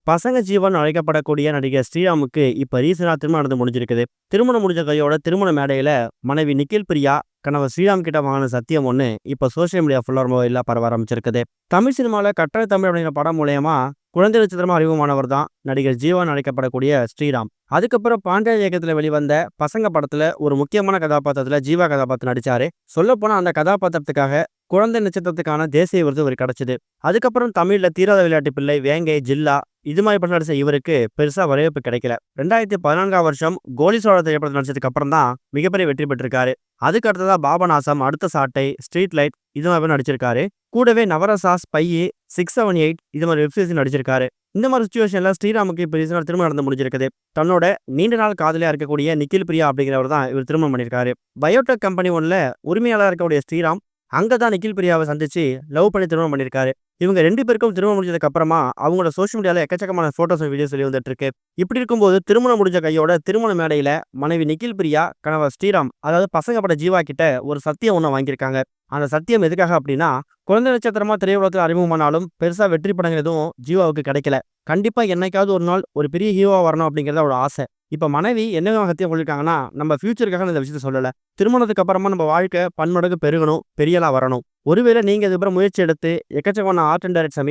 பசங்க ஜீவன் அழைக்கப்படக்கூடிய நடிகர் ஸ்ரீராமுக்கு இப்ப ரீசெண்டா திருமணம் நடந்து முடிஞ்சிருக்குது. திருமணம் முடிஞ்ச கையோட திருமண மேடையில மனைவி நிக்கில் பிரியா கணவர் ஸ்ரீராம் கிட்ட வாங்கின சத்தியம் ஒண்ணு இப்ப சோசியல் மீடியா ஃபுல்லா ரொம்ப இல்ல பரவ ஆரம்பிச்சிருக்குது. தமிழ் சினிமால கட்டளை தமிழ் அப்படிங்கிற படம் மூலயமா குழந்தை நட்சத்திரமா அறிமுகமானவர் தான் நடிகர் ஜீவன் அழைக்கப்படக்கூடிய ஸ்ரீராம். அதுக்கப்புறம் பாண்டிய இயக்கத்துல வெளிவந்த பசங்க படத்துல ஒரு முக்கியமான கதாபாத்திரத்துல ஜீவா கதாபாத்திரம் நடிச்சாரு. சொல்லப்போனா அந்த கதாபாத்திரத்துக்காக குழந்தை நட்சத்திரத்துக்கான தேசிய விருது இவருக்கு கிடைச்சது. அதுக்கப்புறம் தமிழ்ல தீராத விளையாட்டு பிள்ளை, வேங்கை, ஜில்லா இது மாதிரி படம் நடிச்ச இவருக்கு பெருசா வரவேற்பு கிடைக்கல. 2014 வருஷம் கோலி சோழ திரைப்படத்தில் நடிச்சதுக்கு அப்புறம் தான் மிகப்பெரிய வெற்றி பெற்றிருக்காரு. அதுக்கு அடுத்ததா பாபநாசம், அடுத்த சாட்டை, ஸ்ட்ரீட் லைட் இது மாதிரி நடிச்சிருக்காரு. கூடவே நவரசாஸ், பையி, 678 இது மாதிரி வெப்சீரிஸ் நடிச்சிருக்காரு. இந்த மாதிரி சுச்சுவேஷன்ல ஸ்ரீராமுக்கு இப்ப ரீசெண்டா திருமணம் நடந்து முடிஞ்சிருக்குது. தன்னோட நீண்ட நாள் காதலியா இருக்கக்கூடிய நிக்கில் பிரியா அப்படிங்கிறவர் தான் இவர் திருமணம் பண்ணியிருக்காரு. பயோடெக் கம்பெனி ஒன்ல உரிமையாளர் இருக்கக்கூடிய ஸ்ரீராம் அங்கதான் நிக்கில் பிரியாவை சந்திச்சு லவ் பண்ணி திருமணம் பண்ணியிருக்காரு. இவங்க 2 பேருக்கும் திருமணம் முடிஞ்சதுக்கு அப்புறமா அவங்களோட சோஷியல் மீடியால எக்கச்சக்கமான போட்டோஸ் வீடியோஸ் வெளி வந்துட்டு இருக்கு. இப்படி இருக்கும்போது திருமணம் முடிஞ்ச கையோட திருமண மேடையில மனைவி நிக்கில் பிரியா கணவர் ஸ்ரீராம் அதாவது பசங்க பட ஜீவா கிட்ட ஒரு சத்தியம் ஒண்ணு வாங்கியிருக்காங்க. அந்த சத்தியம் எதுக்காக அப்படின்னா, குழந்தை நட்சத்திரமா திரையுலகத்தில் அறிமுகமானாலும் பெருசா வெற்றி படங்கள் எதுவும் ஜீவாவுக்கு கிடைக்கல. கண்டிப்பா என்னைக்காவது ஒரு நாள் ஒரு பெரிய ஹீரோவா வரணும் அப்படிங்கறத அவரோட ஆசை. இப்ப மனைவி என்ன சத்தியம் சொல்லியிருக்காங்கன்னா, நம்ம ஃபியூச்சருக்காக இந்த விஷயத்த சொல்லல. திருமணத்துக்கு அப்புறமா நம்ம வாழ்க்கை பன்மடங்கு பெருகணும், பெரியலா வரணும். ஒருவேளை நீங்க இதுக்கப்புறம் முயற்சி எடுத்து எக்கச்சக்கமான ஆர்ட் அண்ட் டைரக்டரை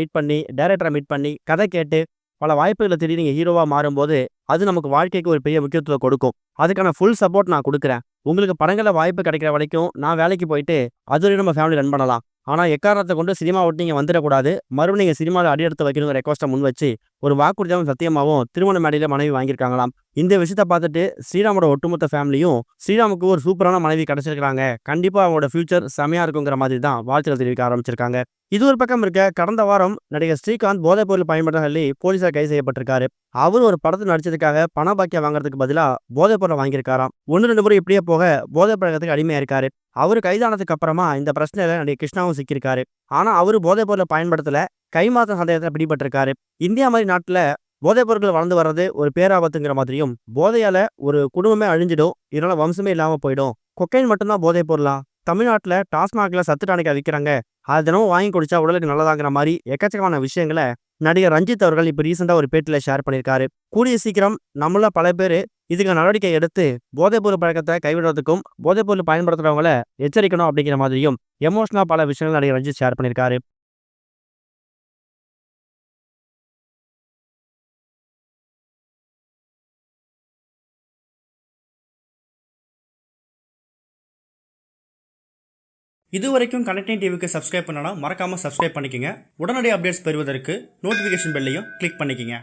மீட் பண்ணி கதை கேட்டு பல வாய்ப்புகளை தேடி நீங்க ஹீரோவா மாறும்போது அது நமக்கு வாழ்க்கைக்கு ஒரு பெரிய முக்கியத்துவம் கொடுக்கும். அதுக்கான ஃபுல் சப்போர்ட் நான் கொடுக்குறேன். உங்களுக்கு படங்கள வாய்ப்பு கிடைக்கிற வரைக்கும் நான் வேலைக்கு போயிட்டு அது வரையும் நம்ம ஃபேமிலி ரன் பண்ணலாம். ஆனா எக்காரணத்தை கொண்டு சினிமா விட்டு நீங்க வந்துடக்கூடாது. மறுபடியும் நீங்க சினிமாவில் அடியெடுத்து வைக்கணுங்கிற ரெக்வஸ்ட்டை முன் வச்சு ஒரு வாக்குறுதியாகவும் சத்தியமாகவும் திருமண மேடையில மனைவி வாங்கியிருக்காங்களாம். இந்த விஷயத்த பார்த்துட்டு ஸ்ரீராமோட ஒட்டுமொத்த ஃபேமிலியும் ஸ்ரீராமுக்கு ஒரு சூப்பரான மனைவி கிடைச்சிருக்காங்க, கண்டிப்பா அவங்களோட ஃபியூச்சர் செமையா இருக்குங்கிற மாதிரி தான் வாழ்த்துக்கள் தெரிவிக்க ஆரம்பிச்சிருக்காங்க. இது ஒரு பக்கம் இருக்க, கடந்த வாரம் நடிகர் ஸ்ரீகாந்த் போதைப் பொருள் பயன்படுத்த சொல்லி போலீசார் கைது செய்யப்பட்டிருக்காரு. அவர் ஒரு படத்தில் நடிச்சதுக்காக பண பாக்கியம் வாங்குறதுக்கு பதிலா போதைப் பொருளை வாங்கியிருக்காராம். 1-2 முறை இப்படியே போக போதைப் பழக்கத்துக்கு அடிமையா இருக்காரு. அவரு கைதானதுக்கு அப்புறமா இந்த பிரச்சனையில நடிகர் கிருஷ்ணாவும் சிக்கியிருக்காரு. ஆனா அவரு போதைப் பொருளை பயன்படுத்தல, கைமாத்த சந்தேகத்துல பிடிபட்டிருக்காரு. இந்தியா மாதிரி நாட்டுல போதைப் பொருட்கள் வளர்ந்து வர்றது ஒரு பேராபத்துங்கிற மாதிரியும், போதையால ஒரு குடும்பமே அழிஞ்சிடும், இதனால வம்சமே இல்லாம போயிடும். கொக்கைன் மட்டும்தான் போதைப் பொருளா? தமிழ்நாட்டுல டாஸ்மாக்ல சத்து டானிக்கா விற்கிறாங்க, அது தினமும் வாங்கி குடிச்சா உடலுக்கு நல்லதாங்கிற மாதிரி எக்கச்சக்கமான விஷயங்களை நடிகர் ரஞ்சித் அவர்கள் இப்ப ரீசெண்டா ஒரு பேட்டில ஷேர் பண்ணியிருக்காரு. கூடிய சீக்கிரம் நம்மள பல பேர் இதுக்கு நடவடிக்கை எடுத்து போதைப்பொருள் பழக்கத்தை கைவிடுறதுக்கும் போதைப்பொருள் பயன்படுத்துறவங்கள எச்சரிக்கணும் அப்படிங்கிற மாதிரியும் எமோஷனலா பல விஷயங்கள் நடிகர் ரஞ்சித் ஷேர் பண்ணியிருக்காரு. இதுவரைக்கும் கனெக்டிங் டிவிக்கு சப்ஸ்கிரைப் பண்ணனா மறக்காம சப்ஸ்கிரைப் பண்ணிக்கங்க. உடனடி அப்டேட்ஸ் பெறுவதற்கு நோட்டிஃபிகேஷன் பெல்லையும் கிளிக் பண்ணிக்கங்க.